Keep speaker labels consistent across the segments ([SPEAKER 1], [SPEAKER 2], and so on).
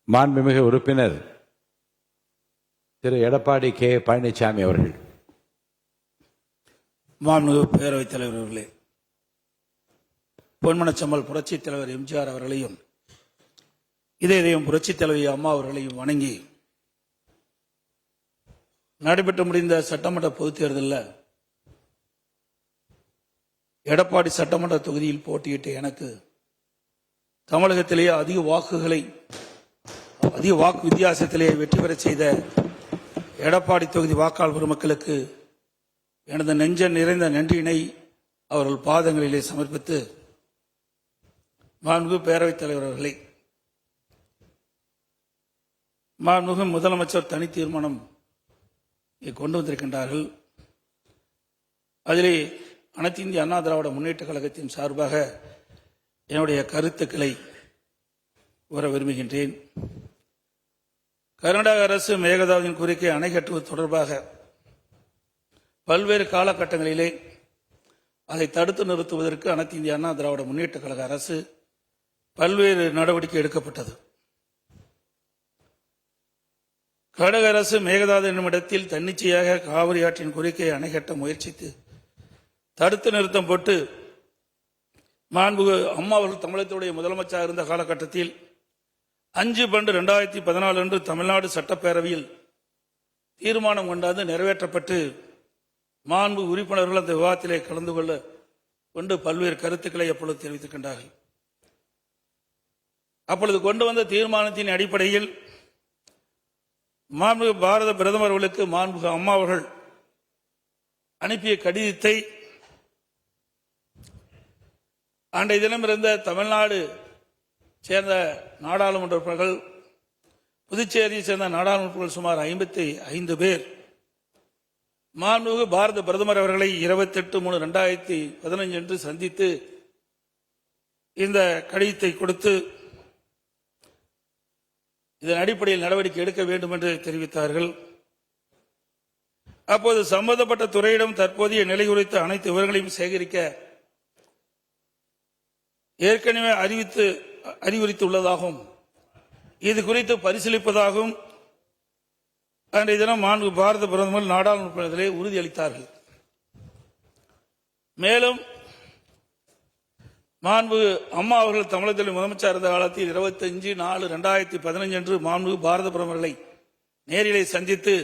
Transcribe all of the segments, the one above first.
[SPEAKER 1] மாண்புமிகு உறுப்பினர் திரு எடப்பாடி கே பழனிசாமி அவர்கள்.
[SPEAKER 2] மாண்புமிகு பேரவைத் தலைவர் அவர்களே, பொன்மனச்செம்மல் புரட்சித் தலைவர் எம்ஜிஆர் அவர்களையும் இதயம் புரட்சித் தலைவி அம்மா அவர்களையும் வணங்கி நடைபெற்று முடிந்த சட்டமன்ற பொதுத் தேர்தலில் எடப்பாடி சட்டமன்ற தொகுதியில் போட்டியிட்ட எனக்கு தமிழகத்திலேயே அதிக வாக்கு வித்தியாசத்திலே வெற்றி பெற செய்த எடப்பாடி தொகுதி வாக்காளர் பெருமக்களுக்கு எனது நெஞ்ச நிறைந்த நன்றியினை அவர்கள் பாதங்களிலே சமர்ப்பித்து, மாண்புமிகு பேரவைத் தலைவர் அவர்களே, மாண்புமிகு முதலமைச்சர் தனி தீர்மானம் கொண்டு வந்திருக்கின்றார்கள். அதிலே அனைத்து இந்திய அண்ணா திராவிட முன்னேற்ற கழகத்தின் சார்பாக என்னுடைய கருத்துக்களை கூற விரும்புகின்றேன். கர்நாடக அரசு மேகதாதுவின் குறுக்கே அணை கட்டுவது தொடர்பாக பல்வேறு காலகட்டங்களிலே அதை தடுத்து நிறுத்துவதற்கு அனைத்து இந்திய அண்ணா திராவிட முன்னேற்ற கழக அரசு பல்வேறு நடவடிக்கை எடுக்கப்பட்டது. கர்நாடக அரசு மேகதாது என்னும் இடத்தில் தன்னிச்சையாக காவிரி ஆற்றின் குறுக்கே அணை கட்ட முயற்சித்து தடுத்து நிறுத்தம் போட்டு மாண்புமிகு அம்மா அவர்கள் தமிழகத்துடைய முதலமைச்சராக இருந்த காலகட்டத்தில் 5/12/2014 அன்று தமிழ்நாடு சட்டப்பேரவையில் தீர்மானம் கொண்டாந்து நிறைவேற்றப்பட்டு மாண்பு உறுப்பினர்கள் அந்த விவாதத்திலே கலந்து கொண்டு பல்வேறு கருத்துக்களை அப்பொழுது தெரிவித்திருக்கின்றார்கள். அப்பொழுது கொண்டு வந்த தீர்மானத்தின் அடிப்படையில் மாண்புமிகு பாரத பிரதமர் அவர்களுக்கு மாண்புமிகு அம்மா அவர்கள் அனுப்பிய கடிதத்தை அன்றைய தினம் இருந்த தமிழ்நாடு சேர்ந்த நாடாளுமன்ற உறுப்பினர்கள், புதுச்சேரியை சேர்ந்த நாடாளுமன்ற உறுப்பினர்கள் சுமார் 55 பேர் மாண்புமிகு பாரத பிரதமர் அவர்களை 28/3/2015 அன்று சந்தித்து இந்த கடிதத்தை கொடுத்து இதன் அடிப்படையில் நடவடிக்கை எடுக்க வேண்டும் என்று தெரிவித்தார்கள். அப்போது சம்பந்தப்பட்ட துறையிடம் தற்போதைய நிலை குறித்த அனைத்து விவரங்களையும் சேகரிக்க ஏற்கனவே அறிவுறுத்தியுள்ளதாகவும் இது குறித்து பரிசீலிப்பதாகவும் அன்றைய தினம் மாண்புமிகு பாரத பிரதமர் நாடாளுமன்றத்திலே உறுதியளித்தார்கள். மேலும் மாண்புமிகு அம்மா அவர்கள் தமிழகத்தில் முதலமைச்சர் இருந்த காலத்தில் 25/4/2015 அன்று மாண்புமிகு பாரத பிரதமர்களை நேரிலே சந்தித்து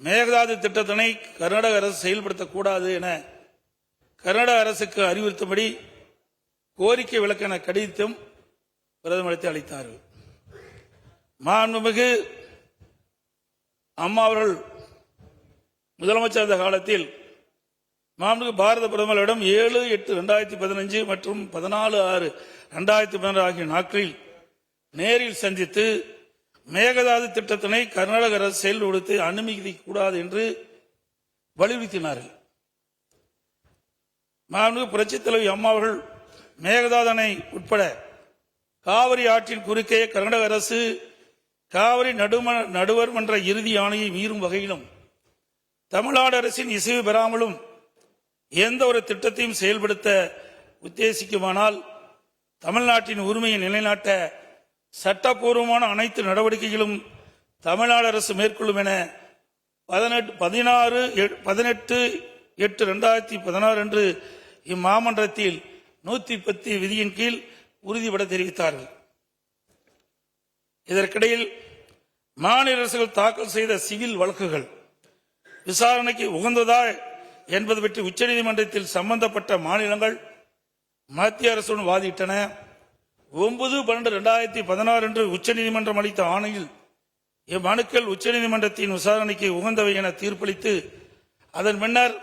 [SPEAKER 2] மேகதாது திட்டத்தினை கர்நாடக அரசு செயல்படுத்தக்கூடாது என கர்நாடக அரசுக்கு அறிவுறுத்தும்படி கோரிக்கை விளக்க கடிதம் பிரதமருக்கு அளித்தார்கள். மாண்புமிகு அம்மா அவர்கள் முதலமைச்சர் இருந்த காலத்தில் மாண்புமிகு பாரத பிரதமரிடம் 7/8/2015 மற்றும் 14/6/2016 ஆகிய நாட்களில் நேரில் சந்தித்து மேகதாது திட்டத்தினை கர்நாடக அரசு செயல்படுத்த அனுமதிக்க கூடாது என்று வலியுறுத்தினார்கள். மாண்புமிகு புரட்சித் தலைவி அம்மா அவர்கள் மேகதாது அணை உட்பட காவிரி ஆற்றின் குறுக்கே கர்நாடக அரசு காவிரி நடுவர் மன்ற இறுதி ஆணையை மீறும் வகையிலும் தமிழ்நாடு அரசின் இசைவு பெறாமலும் எந்த ஒரு திட்டத்தையும் செயல்படுத்த உத்தேசிக்குமானால் தமிழ்நாட்டின் உரிமையை நிலைநாட்ட சட்டப்பூர்வமான அனைத்து நடவடிக்கைகளும் தமிழ்நாடு அரசு மேற்கொள்ளும் என 18/8/2016 அன்று இம்மாமன்றத்தில் 110 விதியின் கீழ் உறுதிபட தெரிவித்தார்கள். இதற்கிடையில் மாநில அரசுகள் தாக்கல் செய்த சிவில் வழக்குகள் விசாரணைக்கு உகந்ததா என்பது பற்றி உச்சநீதிமன்றத்தில் சம்பந்தப்பட்ட மாநிலங்கள் மத்திய அரசுடன் வாதிட்டன. 9/12/2016 அன்று உச்சநீதிமன்றம் அளித்த ஆணையில் இம்மனுக்கள் உச்சநீதிமன்றத்தின் விசாரணைக்கு உகந்தவை என தீர்ப்பளித்து அதன் பின்னர்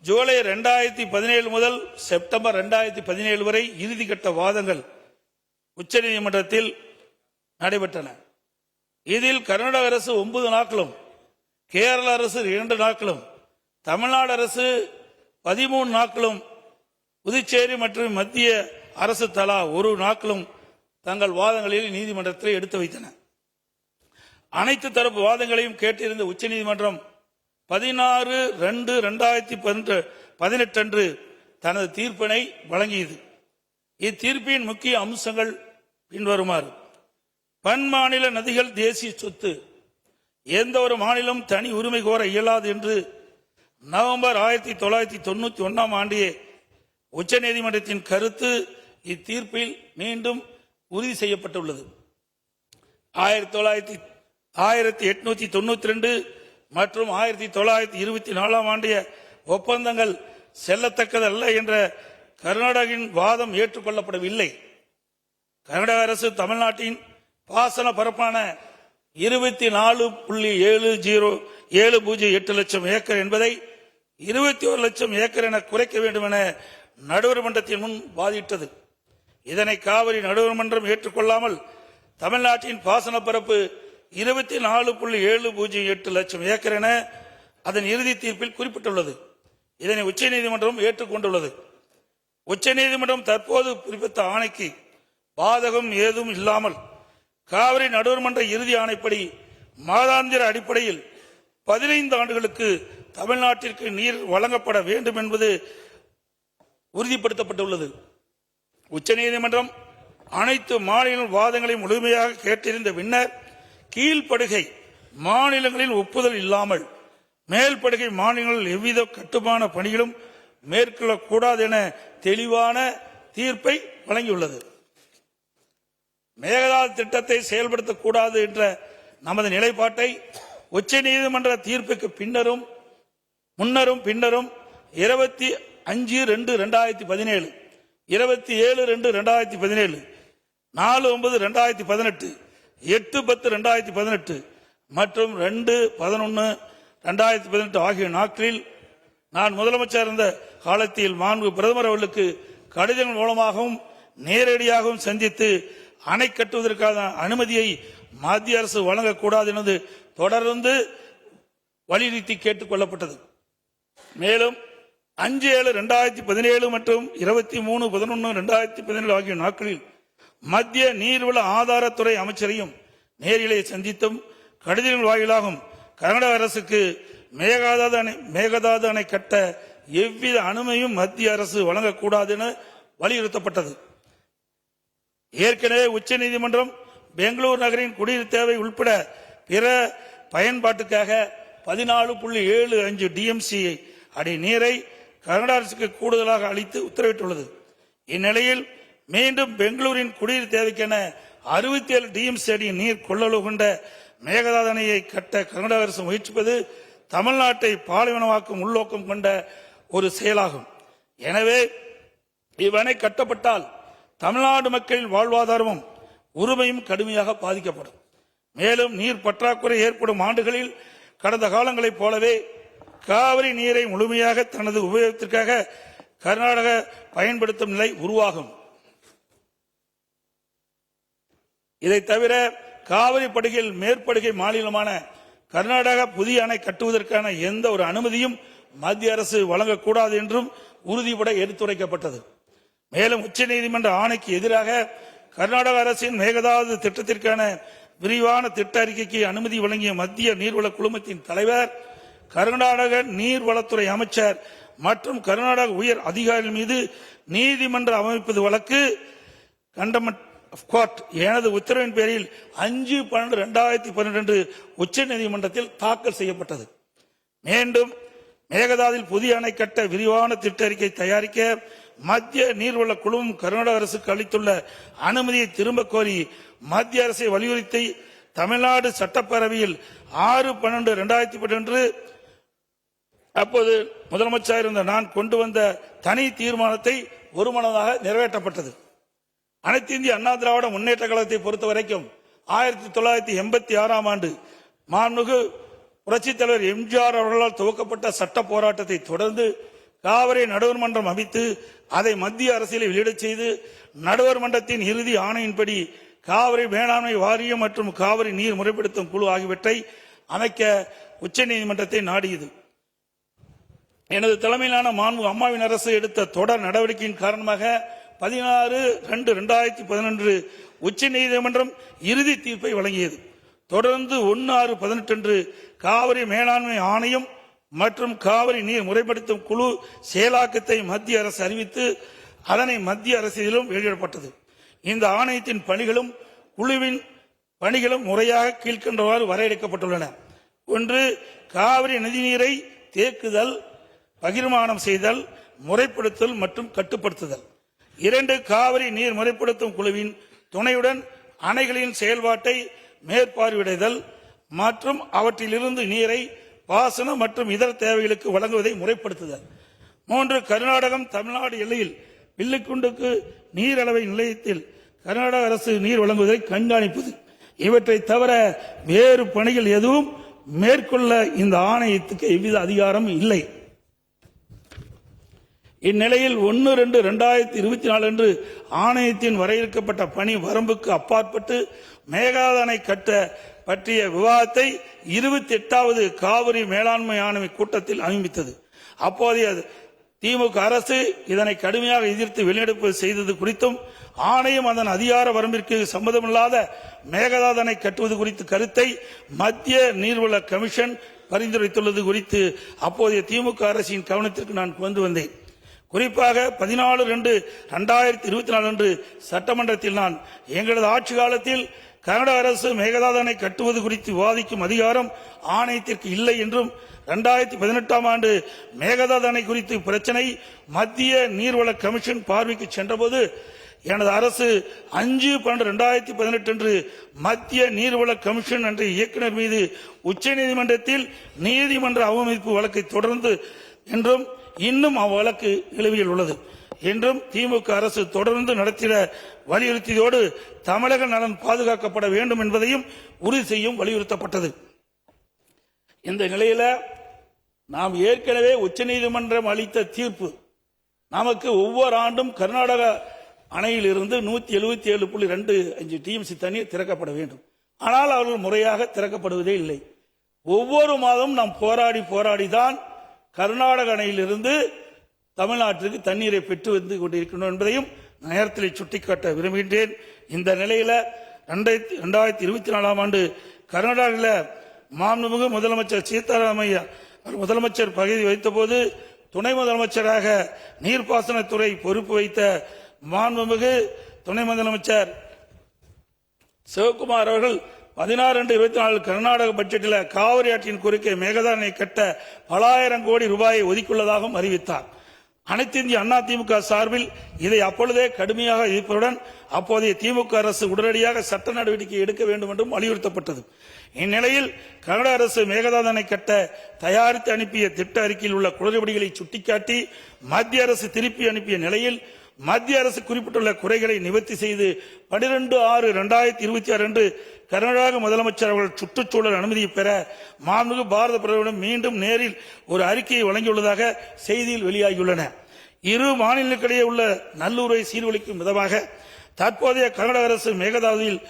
[SPEAKER 2] ஜூலை 2017 முதல் செப்டம்பர் 2017 வரை இறுதிக்கட்ட வாதங்கள் உச்சநீதிமன்றத்தில் நடைபெற்றன. இதில் கர்நாடக அரசு 9 நாட்களும், கேரள அரசு 2 நாட்களும், தமிழ்நாடு அரசு 13 நாட்களும், புதுச்சேரி மற்றும் மத்திய அரசு தலா 1 நாட்களும் தங்கள் வாதங்களில் நீதிமன்றத்தில் எடுத்து வைத்தன. அனைத்து தரப்பு வாதங்களையும் கேட்டிருந்த உச்சநீதிமன்றம் 16/2/2018 அன்று தனது தீர்ப்பினை வழங்கியது. இத்தீர்ப்பின் முக்கிய அம்சங்கள் பின்வருமாறு: பன்மாநில நதிகள் தேசிய சொத்து, எந்த ஒரு மாநிலம் தனி உரிமை கோர இயலாது என்று நவம்பர் 1991 ஆண்டிய உச்சநீதிமன்றத்தின் கருத்து இத்தீர்ப்பில் மீண்டும் உறுதி செய்யப்பட்டுள்ளது. 1892 மற்றும் 1924 ஆண்டிய ஒப்பந்தங்கள் செல்லத்தக்கதல்ல என்ற கர்நாடகின் வாதம் ஏற்றுக்கொள்ளப்படவில்லை. கர்நாடக அரசு தமிழ்நாட்டின் பாசன பரப்பான 24.7008 லட்சம் ஏக்கர் என்பதை 21 லட்சம் ஏக்கர் என குறைக்க வேண்டும் என நடுவர் மன்றத்தின் முன் வாதிட்டது. இதனை காவிரி நடுவர் மன்றம் ஏற்றுக்கொள்ளாமல் தமிழ்நாட்டின் பாசன பரப்பு 24.708 லட்சம் ஏக்கர் என அதன் இறுதி தீர்ப்பில் குறிப்பிட்டுள்ளது. இதனை உச்சநீதிமன்றம் ஏற்றுக்கொண்டுள்ளது. உச்சநீதிமன்றம் தற்போது பிறப்பித்த ஆணைக்கு பாதகம் ஏதும் இல்லாமல் காவிரி நடுவர் மன்ற இறுதி ஆணைப்படி மாதாந்திர அடிப்படையில் 15 ஆண்டுகளுக்கு தமிழ்நாட்டிற்கு நீர் வழங்கப்பட வேண்டும் என்பது உறுதிப்படுத்தப்பட்டுள்ளது. உச்சநீதிமன்றம் அனைத்து மாநில வாதங்களை முழுமையாக கேட்டிருந்த பின்னர் கீழ்ப்படுகை மாநிலங்களில் ஒப்புதல் இல்லாமல் மேல்படுகை மாநிலங்களில் எவ்வித கட்டுமான பணிகளும் மேற்கொள்ளக்கூடாது என தெளிவான தீர்ப்பை வழங்கியுள்ளது. மேகதாது திட்டத்தை செயல்படுத்தக்கூடாது என்ற நமது நிலைப்பாட்டை உச்சநீதிமன்ற தீர்ப்புக்கு முன்னரும் பின்னரும் 25/2/2017, 27/2/2017, 4/9/2018, 8/10/2018 மற்றும் 2/11/2018 ஆகிய நாட்களில் நான் முதலமைச்சர் இருந்த காலத்தில் மாண்பு பிரதமர் அவர்களுக்கு கடிதங்கள் மூலமாகவும் நேரடியாகவும் சந்தித்து அணை கட்டுவதற்கான அனுமதியை மத்திய அரசு வழங்கக்கூடாது என்பது தொடர்ந்து வலியுறுத்தி கேட்டுக் கொள்ளப்பட்டது. மேலும் 5/7/2017 மற்றும் 23/11/2017 ஆகிய நாட்களில் மத்திய நீர்வள ஆதாரத்துறை அமைச்சரையும் நேரிலே சந்தித்தும் கடிதங்கள் வாயிலாகவும் கர்நாடக அரசுக்கு மேகதாது அணை கட்ட எவ்வித அனுமதியும் மத்திய அரசு வழங்கக்கூடாது என வலியுறுத்தப்பட்டது. ஏற்கனவே உச்சநீதிமன்றம் பெங்களூர் நகரின் குடிநீர் தேவை உட்பட பிற பயன்பாட்டுக்காக 14.75 டிஎம்சி அடி நீரை கர்நாடக அரசுக்கு கூடுதலாக அளித்து உத்தரவிட்டுள்ளது. இந்நிலையில் மீண்டும் பெங்களூரின் குடிநீர் தேவைக்கென 67 டிஎம்சி அடி நீர் கொள்ளளவு கொண்ட மேகதாது அணையை கட்ட கர்நாடக அரசு முயற்சிப்பது தமிழ்நாட்டை பாலைவனமாக்கும் உள்நோக்கம் கொண்ட ஒரு செயலாகும். எனவே இவ்வணை கட்டப்பட்டால் தமிழ்நாடு மக்களின் வாழ்வாதாரமும் உரிமையும் கடுமையாக பாதிக்கப்படும். மேலும் நீர் பற்றாக்குறை ஏற்படும் ஆண்டுகளில் கடந்த காலங்களைப் போலவே காவிரி நீரை முழுமையாக தனது உபயோகத்திற்காக கர்நாடக பயன்படுத்தும் நிலை உருவாகும். இதை தவிர காவிரி படுகையில் மேற்படுகை மாநிலமான கர்நாடகா புதிய அணை கட்டுவதற்கான எந்த ஒரு அனுமதியும் மத்திய அரசு வழங்கக்கூடாது என்றும் உறுதிபட எடுத்துரைக்கப்பட்டது. மேலும் உச்சநீதிமன்ற ஆணைக்கு எதிராக கர்நாடக அரசின் மேகதாது திட்டத்திற்கான விரிவான திட்ட அறிக்கைக்கு அனுமதி வழங்கிய மத்திய நீர்வள குழுமத்தின் தலைவர், கர்நாடக நீர்வளத்துறை அமைச்சர் மற்றும் கர்நாடக உயர் அதிகாரிகள் மீது நீதிமன்ற அமைப்பது வழக்கு கண்டெம்ப்ட் ஆஃப் கோர்ட் எனது உத்தரவின் பேரில் 5/12/2012 உச்சநீதிமன்றத்தில் தாக்கல் செய்யப்பட்டது. மீண்டும் மேகதாதில் புதிய அணை கட்ட விரிவான திட்ட அறிக்கை தயாரிக்க மத்திய நீர்வள குழுமம் கர்நாடக அரசுக்கு அளித்துள்ள அனுமதியை திரும்ப கோரி மத்திய அரசை வலியுறுத்தி தமிழ்நாடு சட்டப்பேரவையில் 6/12/2012 அப்போது முதலமைச்சர் இருந்த நான் கொண்டு வந்த தனி தீர்மானத்தை ஒருமனதாக நிறைவேற்றப்பட்டது. அனைத்து இந்திய அண்ணா திராவிட முன்னேற்ற கழகத்தை பொறுத்தவரைக்கும் 1986 ஆண்டு மாண்புமிகு புரட்சித் தலைவர் எம்ஜிஆர் அவர்களால் துவக்கப்பட்ட சட்ட போராட்டத்தை தொடர்ந்து காவிரி நடுவர் மன்றம் அமைத்து அதை மத்திய அரசியலை வெளியிடச் செய்து நடுவர் மன்றத்தின் இறுதி ஆணையின்படி காவிரி மேலாண்மை வாரியம் மற்றும் காவிரி நீர் முறைப்படுத்தும் குழு ஆகியவற்றை அமைக்க உச்சநீதிமன்றத்தை நாடியது. எனது தலைமையிலான மாண்பு அம்மாவின் அரசு எடுத்த தொடர் நடவடிக்கையின் காரணமாக 16/2/2011 உச்சநீதிமன்றம் இறுதி தீர்ப்பை வழங்கியது. தொடர்ந்து 1/6/18 அன்று காவிரி மேலாண்மை ஆணையம் மற்றும் காவிரி நீர் முறைப்படுத்தும் குழு செயலாக்கத்தை மத்திய அரசு அறிவித்து அதனை மத்திய அரசிலும் வெளியிடப்பட்டது. இந்த ஆணையத்தின் பணிகளும் குழுவின் பணிகளும் முறையாக கீழ்கண்டவாறு வரையறுக்கப்பட்டுள்ளன. 1. காவிரி நதிநீரை தேக்குதல், பகிர்மானம் செய்தல், முறைப்படுத்தல் மற்றும் கட்டுப்படுத்துதல். 2. காவிரி நீர் முறைப்படுத்தும் குழுவின் துணையுடன் அணைகளின் செயல்பாட்டை மேற்பார்வையிடுதல் மற்றும் அவற்றிலிருந்து நீரை பாசன மற்றும் இதர தேவைகளுக்கு வழங்குவதை முறைப்படுத்துதல். 3. கர்நாடகம் தமிழ்நாடு எல்லையில் வில்லுக்குண்டுக்கு நீர் அளவை நிலையத்தில் கர்நாடக அரசு நீர் வழங்குவதை கண்காணிப்பது. இவற்றை தவிர வேறு பணிகள் எதுவும் மேற்கொள்ள இந்த ஆணையத்துக்கு எவ்வித அதிகாரம் இல்லை. இந்நிலையில் 1/2/2024 அன்று ஆணையத்தின் வரையறுக்கப்பட்ட பணி வரம்புக்கு அப்பாற்பட்டு மேகதாது அணை கட்ட பற்றிய விவாதத்தை 28வது காவிரி மேலாண்மை ஆணைய கூட்டத்தில் அறிவித்தது. அப்போதைய திமுக அரசு இதனை கடுமையாக எதிர்த்து வெளிநடப்பு செய்தது குறித்தும் ஆணையம் அதன் அதிகார வரம்பிற்கு சம்மதமில்லாத மேகதாது அணை கட்டுவது குறித்த கருத்தை மத்திய நீர்வள கமிஷன் பரிந்துரைத்துள்ளது குறித்து அப்போதைய திமுக அரசின் கவனத்திற்கு நான் கொண்டு வந்தேன். குறிப்பாக 14/2/2024 அன்று சட்டமன்றத்தில் நான் எங்களது ஆட்சி காலத்தில் கர்நாடக அரசு மேகதாது அணை கட்டுவது குறித்து விவாதிக்கும் அதிகாரம் ஆணையத்திற்கு இல்லை என்றும் 2018ஆம் ஆண்டு மேகதாது அணை குறித்து பிரச்சனை மத்திய நீர்வள கமிஷன் பார்வைக்கு சென்றபோது எனது அரசு 5/12/2018 அன்று மத்திய நீர்வள கமிஷன் என்ற இயக்குநர் மீது உச்சநீதிமன்றத்தில் நீதிமன்ற அவமதிப்பு வழக்கை தொடர்ந்து என்றும் இன்னும் அவ்வழக்கு நிலுவையில் உள்ளது என்றும் திமுக அரசு தொடர்ந்து நடத்திட வலியுறுத்தியதோடு தமிழக நலன் பாதுகாக்கப்பட வேண்டும் என்பதையும் உறுதி செய்யும் வலியுறுத்தப்பட்டது. இந்த நிலையில நாம் ஏற்கனவே உச்சநீதிமன்றம் அளித்த தீர்ப்பு நமக்கு ஒவ்வொரு ஆண்டும் கர்நாடக அணையில் இருந்து 177.25 டிஎம்சி தண்ணீர் திறக்கப்பட வேண்டும். ஆனால் அவர்கள் முறையாக திறக்கப்படுவதே இல்லை. ஒவ்வொரு மாதம் நாம் போராடிதான் கர்நாடக அணையிலிருந்து தமிழ்நாட்டிற்கு தண்ணீரை பெற்று வந்து கொண்டிருக்கிறோம் என்பதையும் நேரத்தில் சுட்டிக்காட்ட விரும்புகின்றேன். இந்த நிலையில 2024ஆம் ஆண்டு கர்நாடகாவில் மாண்புமிகு முதலமைச்சர் சீதாராமையா முதலமைச்சர் பதவி வைத்தபோது துணை முதலமைச்சராக நீர்ப்பாசனத்துறை பொறுப்பு வைத்த மாண்புமிகு துணை முதலமைச்சர் சிவகுமார் அவர்கள் 16/2/24 கர்நாடக பட்ஜெட்டில் காவிரி ஆற்றின் குறுக்கே மேகதாது அணை கட்ட பல ஆயிரம் கோடி ரூபாயை ஒதுக்கியுள்ளதாகவும் அறிவித்தார். அனைத்து இந்திய அண்ணா திமுக சார்பில் இதை அப்பொழுதே கடுமையாக எதிர்ப்பதுடன் அப்போதைய திமுக அரசு உடனடியாக சட்ட நடவடிக்கை எடுக்க வேண்டும் என்றும் வலியுறுத்தப்பட்டது. இந்நிலையில் கர்நாடக அரசு மேகதாது அணை கட்ட தயாரித்து அனுப்பிய திட்ட அறிக்கையில் உள்ள குளறுபடிகளை சுட்டிக்காட்டி மத்திய அரசு திருப்பி அனுப்பிய நிலையில் மத்திய அரசு குறிப்பிட்டுள்ள குறைகளை நிவர்த்தி செய்து 12/6/2026 அன்று கர்நாடக முதலமைச்சர் அவர்கள் சுற்றுச்சூழல் அனுமதியை பெற மாண்புமிகு பாரத பிரதமரிடம் மீண்டும் நேரில் ஒரு அறிக்கையை வழங்கியுள்ளதாக செய்தியில் வெளியாகியுள்ளன. இரு மாநிலங்களுக்கிடையே உள்ள நல்லுறவை சீர்குலைக்கும் விதமாக தற்போதைய கர்நாடக அரசு மேகதாதுவில்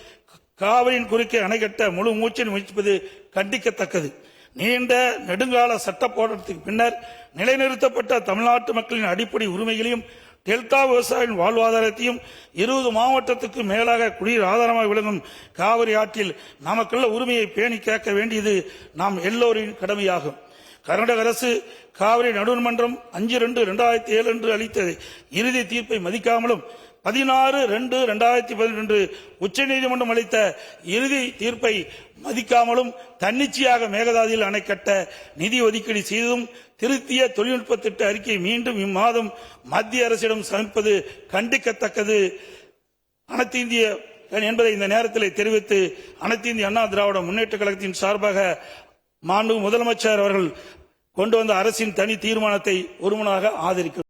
[SPEAKER 2] காவிரியின் குறுக்கே அணை கட்ட முழு மூச்சில் முயற்சிப்பது கண்டிக்கத்தக்கது. நீண்ட நெடுங்கால சட்ட போராட்டத்துக்கு பின்னர் நிலைநிறுத்தப்பட்ட தமிழ்நாட்டு மக்களின் அடிப்படை உரிமைகளையும் டெல்டா விவசாயிகளின் வாழ்வாதாரத்தையும் 20 மாவட்டத்துக்கு மேலாக குடிநீர் ஆதாரமாக விளங்கும் காவிரி ஆற்றில் நமக்குள்ள உரிமையை பேணி காக்க வேண்டியது நாம் எல்லோரின் கடமையாகும். கர்நாடக அரசு காவிரி நடுவர்மன்றம் 5/2/2007 அன்று அளித்த இறுதி தீர்ப்பை மதிக்காமலும் 16/2/2018 உச்சநீதிமன்றம் அளித்த இறுதி தீர்ப்பை மதிக்காமலும் தன்னிச்சையாக மேகதாதுவில் அணை கட்ட நிதி ஒதுக்கீடு செய்தும் திருத்திய தொழில்நுட்ப திட்ட அறிக்கை மீண்டும் இம்மாதம் மத்திய அரசிடம் சமர்ப்பது கண்டிக்கத்தக்கது அனைத்து இந்திய என்பதை இந்த நேரத்தில் தெரிவித்து அனைத்து இந்திய அண்ணா திராவிட முன்னேற்ற கழகத்தின் சார்பாக மாண்புமிகு முதலமைச்சர் அவர்கள் கொண்டு வந்த அரசின் தனி தீர்மானத்தை ஒருமனதாக ஆதரிக்கும்.